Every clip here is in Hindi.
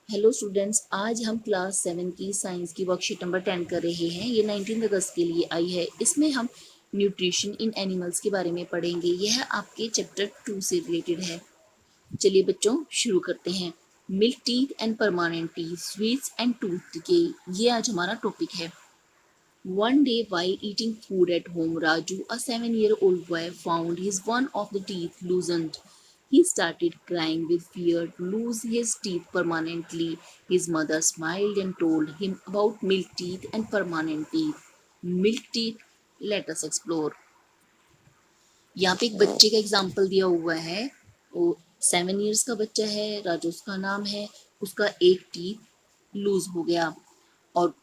हेलो स्टूडेंट्स, आज हम क्लास 7 की साइंस की वर्कशीट नंबर 10 कर रहे हैं। ये 19 अगस्त के लिए आई है। इसमें हम न्यूट्रिशन इन एनिमल्स के बारे में पढ़ेंगे। यह आपके चैप्टर 2 से रिलेटेड है। चलिए बच्चों शुरू करते हैं। Milk teeth and permanent teeth, sweets and tooth decay, ये आज हमारा टॉपिक है। One day while eating food at home, Raju, a 7-year-old boy, found his one of the teeth loosened. He started crying with fear to lose his teeth permanently. His mother smiled and told him about milk teeth and permanent teeth. Milk teeth, let us explore. यहाँ पे एक बच्चे का एग्जाम्पल दिया हुआ है। वो 7 ईयर्स का बच्चा है, राजू उसका नाम है। उसका एक टीथ लूज हो गया और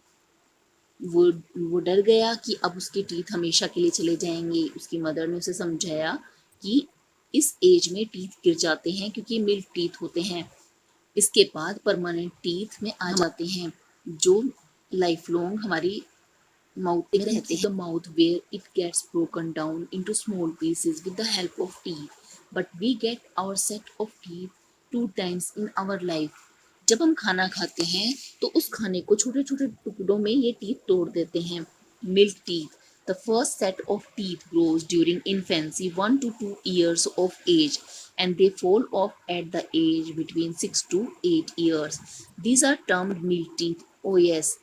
वो वो डर गया कि अब उसके टीथ हमेशा के लिए चले जाएंगे। उसकी मदर ने उसे समझाया कि इस एज में टीथ गिर जाते हैं क्योंकि मिल्क टीथ होते हैं। इसके बाद परमानेंट टीथ में आ जाते हैं जो लाइफ लॉन्ग हमारी माउथ में रहते हैं। Mouth where it gets broken down into small pieces with the help of teeth, but we get our set of teeth 2 times in our life. जब हम खाना खाते हैं तो उस खाने को छोटे छोटे टुकड़ों में ये टीथ तोड़ देते हैं। Milk teeth, the first set of teeth grows during infancy 1 to 2 years of age, and they fall off at the age between 6 to 8 years. These are termed milk teeth. Oh yes,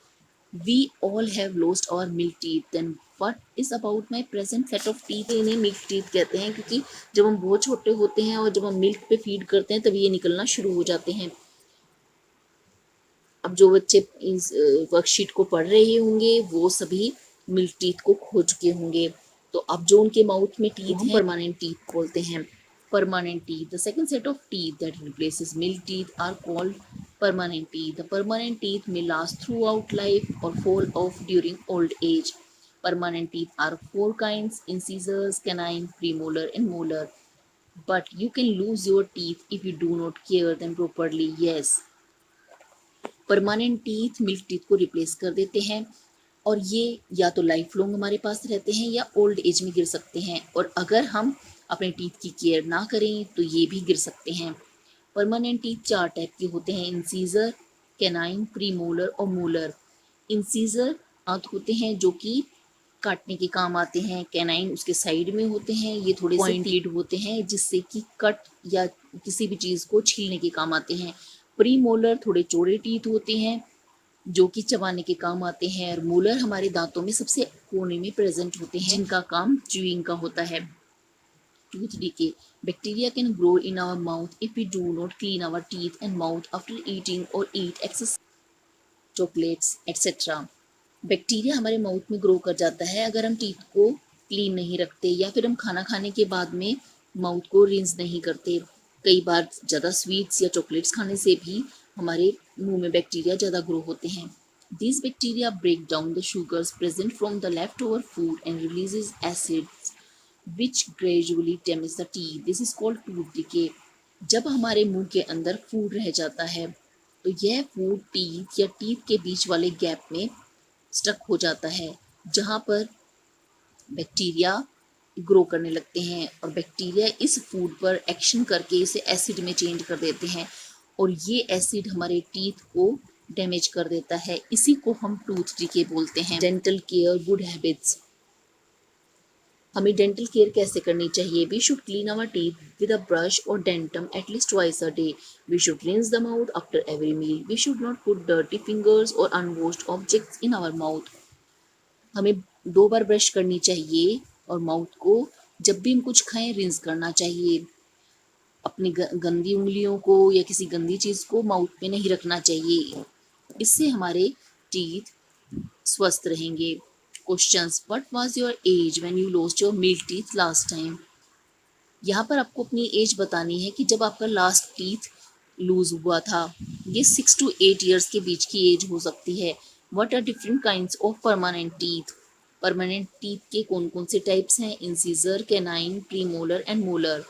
we all have lost our milk teeth. Then what is about my present set of teeth? इन्हें मिल्क टीथ कहते हैं क्योंकि जब हम बहुत छोटे होते हैं और जब हम मिल्क पे फीड करते हैं तभी ये निकलना शुरू हो जाते हैं। अब जो बच्चे इस वर्कशीट को पढ़ रहे होंगे वो सभी मिल्क टीथ को खो चुके होंगे। तो अब जो उनके माउथ में टीथ हैं परमानेंट टीथ बोलते हैं। Permanent teeth, the second set of teeth that replaces milk teeth are called permanent teeth. The permanent teeth may last throughout life or fall off during old age. Permanent teeth are 4 kinds: incisors, canine, premolar and molar. But you can lose your teeth if you do not care them properly. Yes. Permanent teeth milk teeth को रिप्लेस कर देते हैं और ये या तो लाइफ लॉन्ग हमारे पास रहते हैं या ओल्ड एज में गिर सकते हैं, और अगर हम अपने टीथ की केयर ना करें तो ये भी गिर सकते हैं। परमानेंट टीथ 4 टाइप के होते हैं: इंसीजर, कैनाइन, प्रीमोलर और मोलर। इंसीजर दांत होते हैं जो कि काटने के काम आते हैं। कैनाइन उसके साइड में होते हैं, ये थोड़े पॉइंटेड होते हैं जिससे कि कट या किसी भी चीज़ को छीलने के काम आते हैं। प्री मोलर थोड़े चौड़े टीथ होते हैं जो कि चबाने के काम आते हैं, और मोलर हमारे दांतों में सबसे कोने में प्रेजेंट होते हैं जिनका काम च्यूइंग का होता है। Tooth decay, bacteria can grow in our mouth if we do not clean our teeth and mouth after eating और eat excess chocolates etcetera. Bacteria हमारे माउथ में ग्रो कर जाता है अगर हम टीथ को क्लीन नहीं रखते या फिर हम खाना खाने के बाद में माउथ को रिंस नहीं करते। कई बार ज़्यादा स्वीट्स या चॉकलेट्स खाने से भी हमारे मुंह में बैक्टीरिया ज़्यादा ग्रो होते हैं। These bacteria break down the sugars present from the leftover food and releases acids which gradually damage the teeth. This is called tooth decay. जब हमारे मुंह के अंदर फूड रह जाता है तो यह फूड टीथ या टीथ के बीच वाले गैप में स्टक हो जाता है जहाँ पर बैक्टीरिया ग्रो करने लगते हैं, और बैक्टीरिया इस फूड पर एक्शन करके इसे एसिड में चेंज कर देते हैं और ये एसिड हमारे टीथ को डैमेज कर देता है। इसी को हम टूथ डीके बोलते हैं। Dental care, good habits. हमें डेंटल केयर कैसे करनी चाहिए? We should clean our teeth with a brush और डेंटम at least twice a day. We should rinse the mouth after every meal. We should not put dirty fingers और unwashed objects in our mouth. हमें 2 बार ब्रश करनी चाहिए और माउथ को जब भी हम कुछ खाएं रिंस करना चाहिए। अपनी गंदी उंगलियों को या किसी गंदी चीज़ को माउथ में नहीं रखना चाहिए। इससे हमारे टीथ स्वस्थ रहेंगे। Questions, what was your age when you lost your milk teeth last time? यहाँ पर आपको अपनी एज बतानी है कि जब आपका लास्ट टीथ लूज हुआ था। ये 6 to 8 ईयर्स के बीच की एज हो सकती है। What are different kinds of permanent teeth? Permanent teeth के कौन कौन से टाइप्स हैं? Incisor, canine, premolar and molar.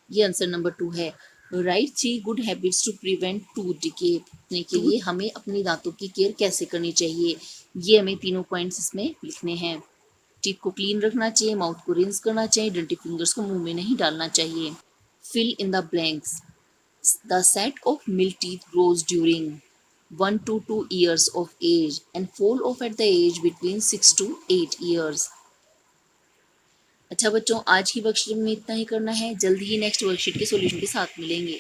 ये आंसर नंबर 2 है। Right 3 good habits to prevent tooth decay के लिए हमें अपने दांतों की केयर कैसे करनी चाहिए, ये हमें तीनों पॉइंट्स इसमें लिखने हैं। टीथ को क्लीन रखना चाहिए, माउथ को रिंस करना चाहिए, डर्टी फिंगर्स को मुंह में नहीं डालना चाहिए। Fill in the blanks. The set of milk teeth grows during 1 to 2 years of age and fall off at the age between 6 to 8 years. अच्छा बच्चों, आज की वर्कशीट में इतना ही करना है। जल्दी ही नेक्स्ट वर्कशीट के सॉल्यूशन के साथ मिलेंगे।